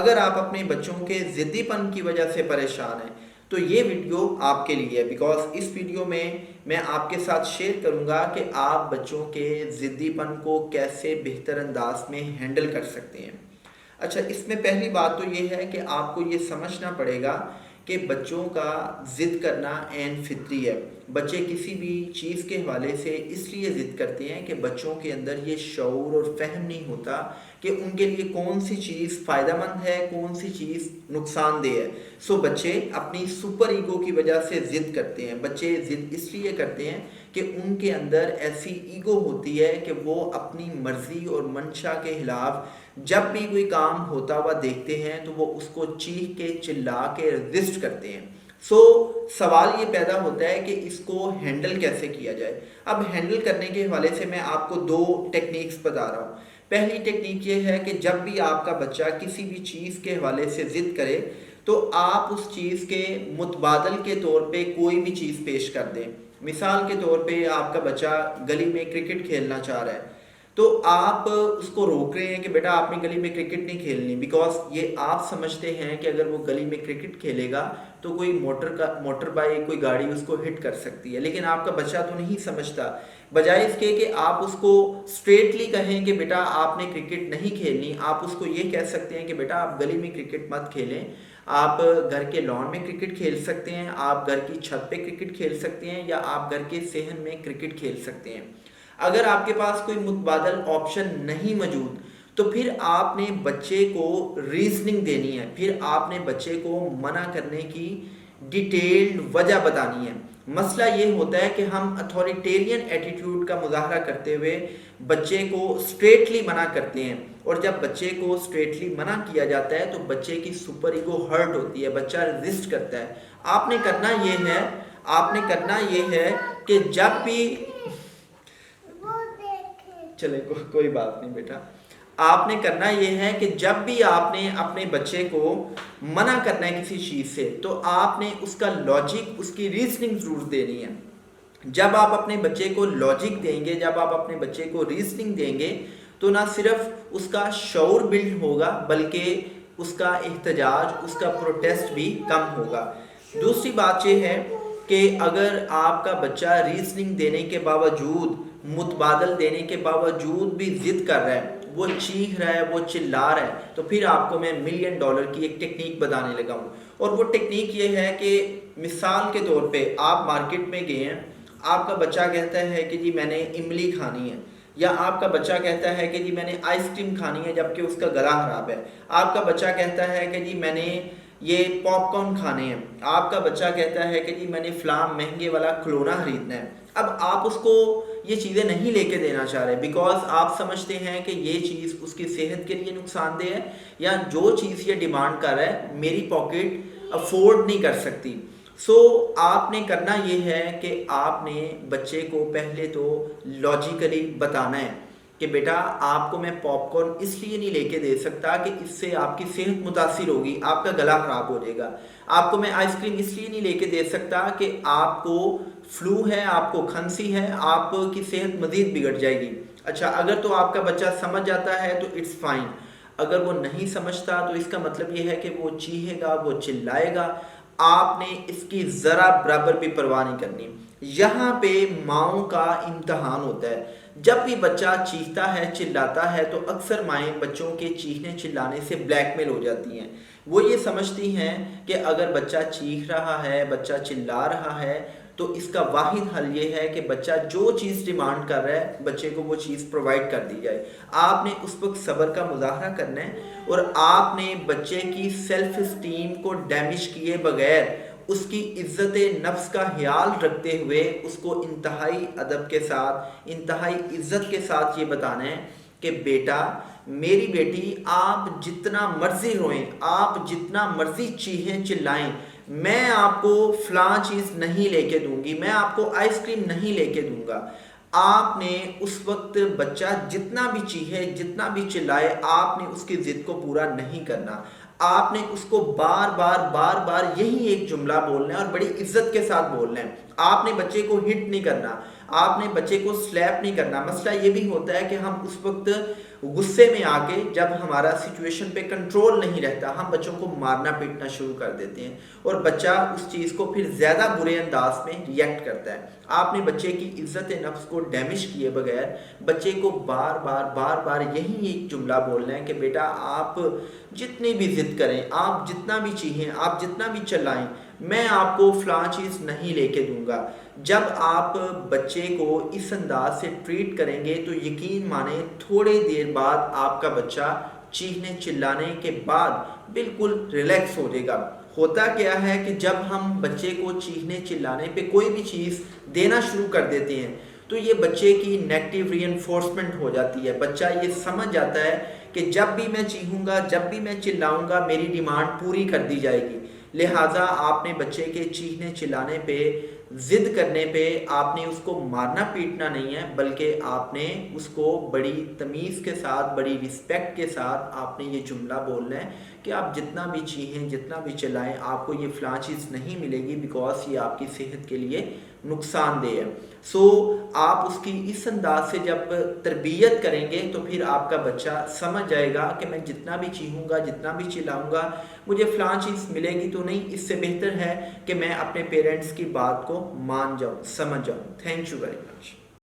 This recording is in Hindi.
अगर आप अपने बच्चों के ज़िद्दीपन की वजह से परेशान हैं तो ये वीडियो आपके लिए है, बिकॉज इस वीडियो में मैं आपके साथ शेयर करूंगा कि आप बच्चों के ज़िद्दीपन को कैसे बेहतर अंदाज में हैंडल कर सकते हैं। अच्छा, इसमें पहली बात तो ये है कि आपको ये समझना पड़ेगा कि बच्चों का ज़िद करना ऐन फितरी है। बच्चे किसी भी चीज़ के हवाले से इसलिए ज़िद करते हैं कि बच्चों के अंदर ये शऊर और फहम नहीं होता कि उनके लिए कौन सी चीज़ फ़ायदेमंद है, कौन सी चीज़ नुकसानदेह है। सो बच्चे अपनी सुपर ईगो की वजह से ज़िद करते हैं। बच्चे ज़िद इसलिए करते हैं कि उनके अंदर ऐसी ईगो होती है कि वो अपनी मर्ज़ी और मंशा के खिलाफ जब भी कोई काम होता हुआ देखते हैं तो वो उसको चीख के चिल्ला के रजिस्ट करते हैं। सवाल ये पैदा होता है कि इसको हैंडल कैसे किया जाए। अब हैंडल करने के हवाले से मैं आपको दो टेक्निक्स बता रहा हूँ। पहली टेक्निक ये है कि जब भी आपका बच्चा किसी भी चीज़ के हवाले से ज़िद करे तो आप उस चीज़ के मुतबादल के तौर पे कोई भी चीज़ पेश कर दें। मिसाल के तौर पे आपका बच्चा गली में क्रिकेट खेलना चाह रहा है तो आप उसको रोक रहे हैं कि बेटा आपने गली में क्रिकेट नहीं खेलनी, बिकॉज ये आप समझते हैं कि अगर वो गली में क्रिकेट खेलेगा तो कोई मोटर बाइक कोई गाड़ी उसको हिट कर सकती है। लेकिन आपका बच्चा तो नहीं समझता। बजाय इसके कि आप उसको स्ट्रेटली कहें कि बेटा आपने क्रिकेट नहीं खेलनी, आप उसको ये कह सकते हैं कि बेटा आप गली में क्रिकेट मत खेलें, आप घर के लॉन में क्रिकेट खेल सकते हैं, आप घर की छत पे क्रिकेट खेल सकते हैं, या आप घर के सेहन में क्रिकेट खेल सकते हैं। अगर आपके पास कोई मुतबादल ऑप्शन नहीं मौजूद तो फिर आपने बच्चे को रीजनिंग देनी है, फिर आपने बच्चे को मना करने की डिटेल्ड वजह बतानी है। मसला ये होता है कि हम अथॉरिटेरियन एटीट्यूड का मुजाहरा करते हुए बच्चे को स्ट्रेटली मना करते हैं, और जब बच्चे को स्ट्रेटली मना किया जाता है तो बच्चे की सुपर ईगो हर्ट होती है, बच्चा रेजिस्ट करता है। आपने करना ये है कि जब भी चले कोई बात नहीं बेटा, आपने करना यह है कि जब भी आपने अपने बच्चे को मना करना है किसी चीज़ से तो आपने उसका लॉजिक, उसकी रीजनिंग ज़रूर देनी है। जब आप अपने बच्चे को लॉजिक देंगे, जब आप अपने बच्चे को रीजनिंग देंगे तो ना सिर्फ उसका शऊर बिल्ड होगा बल्कि उसका एहतजाज, उसका प्रोटेस्ट भी कम होगा। दूसरी बात यह है कि अगर आपका बच्चा रीजनिंग देने के बावजूद, मुतबादल देने के बावजूद भी जिद कर रहा है, वो चीख रहा है, वो चिल्ला रहा है, तो फिर आपको मैं $1 मिलियन की एक टेक्निक बताने लगा हूँ। और वो टेक्निक ये है कि मिसाल के तौर पे आप मार्केट में गए हैं, आपका बच्चा कहता है कि जी मैंने इमली खानी है, या आपका बच्चा कहता है कि जी मैंने आइसक्रीम खानी है जबकि उसका गला खराब है, आपका बच्चा कहता है कि जी मैंने ये पॉपकॉर्न खाने हैं, आपका बच्चा कहता है कि जी मैंने फ़लाँ महंगे वाला खिलौना खरीदना है। अब आप उसको ये चीज़ें नहीं लेके देना चाह रहे बिकॉज आप समझते हैं कि ये चीज़ उसकी सेहत के लिए नुकसानदेह है, या जो चीज़ ये डिमांड कर रहा है मेरी पॉकेट अफोर्ड नहीं कर सकती। आपने करना ये है कि आपने बच्चे को पहले तो लॉजिकली बताना है कि बेटा आपको मैं पॉपकॉर्न इसलिए नहीं लेके दे सकता कि इससे आपकी सेहत मुतासिर होगी, आपका गला ख़राब हो जाएगा। आपको मैं आइसक्रीम इसलिए नहीं लेके दे सकता कि आपको फ्लू है, आपको खांसी है, आपकी सेहत मज़ीद बिगड़ जाएगी। अच्छा, अगर तो आपका बच्चा समझ जाता है तो इट्स फाइन, अगर वो नहीं समझता तो इसका मतलब ये है कि वो चीखेगा, वो चिल्लाएगा, आपने इसकी ज़रा बराबर भी परवाह नहीं करनी। यहाँ पे माओं का इम्तहान होता है। जब भी बच्चा चीखता है, चिल्लाता है, तो अक्सर माएँ बच्चों के चीखने चिल्लाने से ब्लैकमेल हो जाती हैं। वो ये समझती हैं कि अगर बच्चा चीख रहा है, बच्चा चिल्ला रहा है, तो इसका वाहिद हल ये है कि बच्चा जो चीज़ डिमांड कर रहा है बच्चे को वो चीज़ प्रोवाइड कर दी जाए। आपने उस वक्त सब्र का मुजाहरा करना है और आपने बच्चे की सेल्फ इस्टीम को डैमेज किए बगैर उसकी इज्जत नफ्स का ख्याल रखते हुए उसको इंतहाई अदब के साथ, इंतहाई इज्जत के साथ ये बताना है कि बेटा, मेरी बेटी, आप जितना मर्जी रोएं, आप जितना मर्जी चीखें चिल्लाएं, मैं आपको फ़लाँ चीज़ नहीं लेके दूंगी, मैं आपको आइसक्रीम नहीं लेके दूंगा। आपने उस वक्त बच्चा जितना भी चीखे, जितना भी चिल्लाए, आपने उसकी ज़िद को पूरा नहीं करना। आपने उसको बार बार यही एक जुमला बोलना है और बड़ी इज्जत के साथ बोलना है। आपने बच्चे को हिट नहीं करना, आपने बच्चे को स्लैप नहीं करना। मसला ये भी होता है कि हम उस वक्त गुस्से में आके, जब हमारा सिचुएशन पे कंट्रोल नहीं रहता, हम बच्चों को मारना पीटना शुरू कर देते हैं और बच्चा उस चीज़ को फिर ज़्यादा बुरे अंदाज में रिएक्ट करता है। आपने बच्चे की इज्जत नफ्स को डैमेज किए बगैर बच्चे को बार बार यही एक जुमला बोलना है कि बेटा आप जितनी भी ज़िद करें, आप जितना भी चीखें, आप जितना भी चिल्लाएं, मैं आपको फ़लाँ चीज़ नहीं लेके दूंगा। जब आप बच्चे को इस अंदाज से ट्रीट करेंगे तो यकीन माने थोड़ी देर बाद आपका बच्चा चीखने चिल्लाने के बाद बिल्कुल रिलैक्स हो जाएगा। होता क्या है कि जब हम बच्चे को चीखने चिल्लाने पे कोई भी चीज़ देना शुरू कर देते हैं तो ये बच्चे की नेगेटिव रीइंफोर्समेंट हो जाती है। बच्चा ये समझ जाता है कि जब भी मैं चीखूंगा, जब भी मैं चिल्लाऊंगा, मेरी डिमांड पूरी कर दी जाएगी। लिहाजा आपने बच्चे के चीखने चिल्लाने पे, ज़िद करने पे आपने उसको मारना पीटना नहीं है, बल्कि आपने उसको बड़ी तमीज़ के साथ, बड़ी रिस्पेक्ट के साथ आपने ये जुमला बोलना है कि आप जितना भी चीखें, जितना भी चिल्लाएं, आपको ये फ़लाँ चीज़ नहीं मिलेगी बिकॉज ये आपकी सेहत के लिए नुकसानदेह है। सो आप उसकी इस अंदाज से जब तरबियत करेंगे तो फिर आपका बच्चा समझ जाएगा कि मैं जितना भी चीखूंगा, जितना भी चिल्लाऊंगा, मुझे फ़लाँ चीज़ मिलेगी तो नहीं। इससे बेहतर है कि मैं अपने पेरेंट्स की बात को मान जाऊं, समझ जाऊं। Thank you very much.